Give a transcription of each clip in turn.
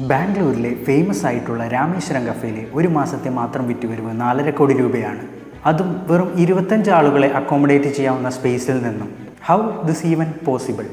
ബാംഗ്ലൂരിലെ ഫേമസ് ആയിട്ടുള്ള രാമേശ്വരം കഫേയിലെ ഒരു മാസത്തെ മാത്രം വിറ്റുവരവ് 4.5 കോടി രൂപയാണ്. അതും വെറും 25 ആളുകളെ അക്കോമഡേറ്റ് ചെയ്യാവുന്ന സ്പേസിൽ നിന്നും. How this even possible?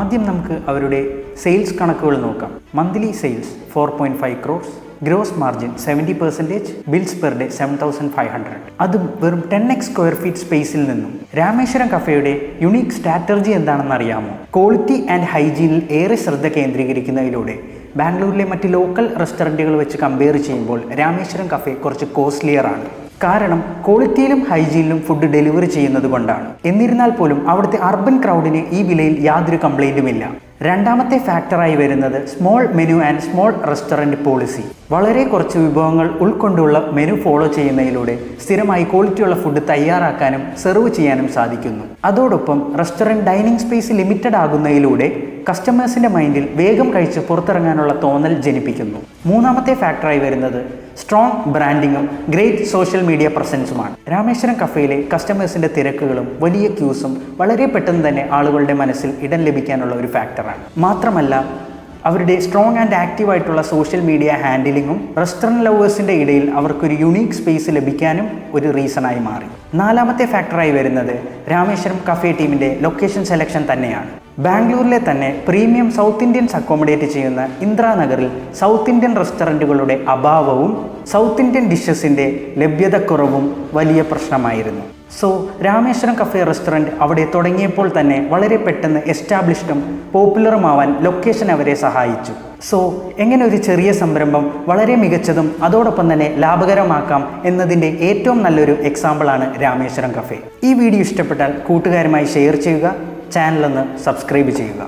ആദ്യം നമുക്ക് അവരുടെ സെയിൽസ് കണക്കുകൾ നോക്കാം. Monthly sales 4.5 crores, gross margin 70%, bills per day 7,500. അതും വെറും 10x സ്ക്വയർ ഫീറ്റ് സ്പേസിൽ നിന്നും. രാമേശ്വരം കഫേയുടെ യുണീക്ക് സ്ട്രാറ്റജി എന്താണെന്ന് അറിയാമോ? ക്വാളിറ്റി ആൻഡ് ഹൈജീനിൽ ഏറെ ശ്രദ്ധ കേന്ദ്രീകരിക്കുന്നതിലൂടെ ബാംഗ്ലൂരിലെ മറ്റ് ലോക്കൽ റെസ്റ്റോറൻറ്റുകൾ വെച്ച് കമ്പയർ ചെയ്യുമ്പോൾ രാമേശ്വരം കഫേ കുറച്ച് കോസ്റ്റ്ലിയർ ആണ്. കാരണം ക്വാളിറ്റിയിലും ഹൈജീനിലും ഫുഡ് ഡെലിവറി ചെയ്യുന്നത് കൊണ്ടാണ്. എന്നിരുന്നാൽ പോലും അവിടുത്തെ അർബൻ ക്രൗഡിന് ഈ വിലയിൽ യാതൊരു കംപ്ലൈൻറ്റുമില്ല. രണ്ടാമത്തെ ഫാക്ടറായി വരുന്നത് small menu and small restaurant policy. വളരെ കുറച്ച് വിഭവങ്ങൾ ഉൾക്കൊണ്ടുള്ള മെനു ഫോളോ ചെയ്യുന്നതിലൂടെ സ്ഥിരമായി ക്വാളിറ്റിയുള്ള ഫുഡ് തയ്യാറാക്കാനും സെർവ് ചെയ്യാനും സാധിക്കുന്നു. അതോടൊപ്പം റെസ്റ്റോറൻറ്റ് ഡൈനിങ് സ്പേസ് ലിമിറ്റഡ് ആകുന്നതിലൂടെ കസ്റ്റമേഴ്സിൻ്റെ മൈൻഡിൽ വേഗം കഴിച്ച് പുറത്തിറങ്ങാനുള്ള തോന്നൽ ജനിപ്പിക്കുന്നു. മൂന്നാമത്തെ ഫാക്ടറായി വരുന്നത് സ്ട്രോങ് ബ്രാൻഡിങ്ങും ഗ്രേറ്റ് സോഷ്യൽ മീഡിയ പ്രസൻസുമാണ്. രാമേശ്വരം കഫേയിലെ കസ്റ്റമേഴ്സിൻ്റെ തിരക്കുകളും വലിയ ക്യൂസും വളരെ പെട്ടെന്ന് തന്നെ ആളുകളുടെ മനസ്സിൽ ഇടം ലഭിക്കാനുള്ള ഒരു ഫാക്ടറാണ്. മാത്രമല്ല അവരുടെ സ്ട്രോങ് ആൻഡ് ആക്റ്റീവായിട്ടുള്ള സോഷ്യൽ മീഡിയ ഹാൻഡിലിങ്ങും റെസ്റ്റോറൻറ്റ് ലവേഴ്സിൻ്റെ ഇടയിൽ അവർക്കൊരു യുണീക്ക് സ്പേസ് ലഭിക്കാനും ഒരു റീസണായി മാറി. നാലാമത്തെ ഫാക്ടറായി വരുന്നത് രാമേശ്വരം കഫേ ടീമിൻ്റെ ലൊക്കേഷൻ സെലക്ഷൻ തന്നെയാണ്. ബാംഗ്ലൂരിലെ തന്നെ പ്രീമിയം സൗത്ത് ഇന്ത്യൻസ് അക്കോമഡേറ്റ് ചെയ്യുന്ന ഇന്ദ്രാനഗറിൽ സൗത്ത് ഇന്ത്യൻ റെസ്റ്റോറൻറ്റുകളുടെ അഭാവവും സൗത്ത് ഇന്ത്യൻ ഡിഷസിൻ്റെ ലഭ്യതക്കുറവും വലിയ പ്രശ്നമായിരുന്നു. സോ രാമേശ്വരം കഫേ റെസ്റ്റോറൻറ്റ് അവിടെ തുടങ്ങിയപ്പോൾ തന്നെ വളരെ പെട്ടെന്ന് എസ്റ്റാബ്ലിഷ്ഡും പോപ്പുലറുമാവാൻ ലൊക്കേഷൻ അവരെ സഹായിച്ചു. സോ എങ്ങനെ ഒരു ചെറിയ സംരംഭം വളരെ മികച്ചതും അതോടൊപ്പം തന്നെ ലാഭകരമാക്കാം എന്നതിൻ്റെ ഏറ്റവും നല്ലൊരു എക്സാമ്പിളാണ് രാമേശ്വരം കഫേ. ഈ വീഡിയോ ഇഷ്ടപ്പെട്ടാൽ കൂട്ടുകാരുമായി ഷെയർ ചെയ്യുക, ചാനലൊന്ന് സബ്സ്ക്രൈബ് ചെയ്യുക.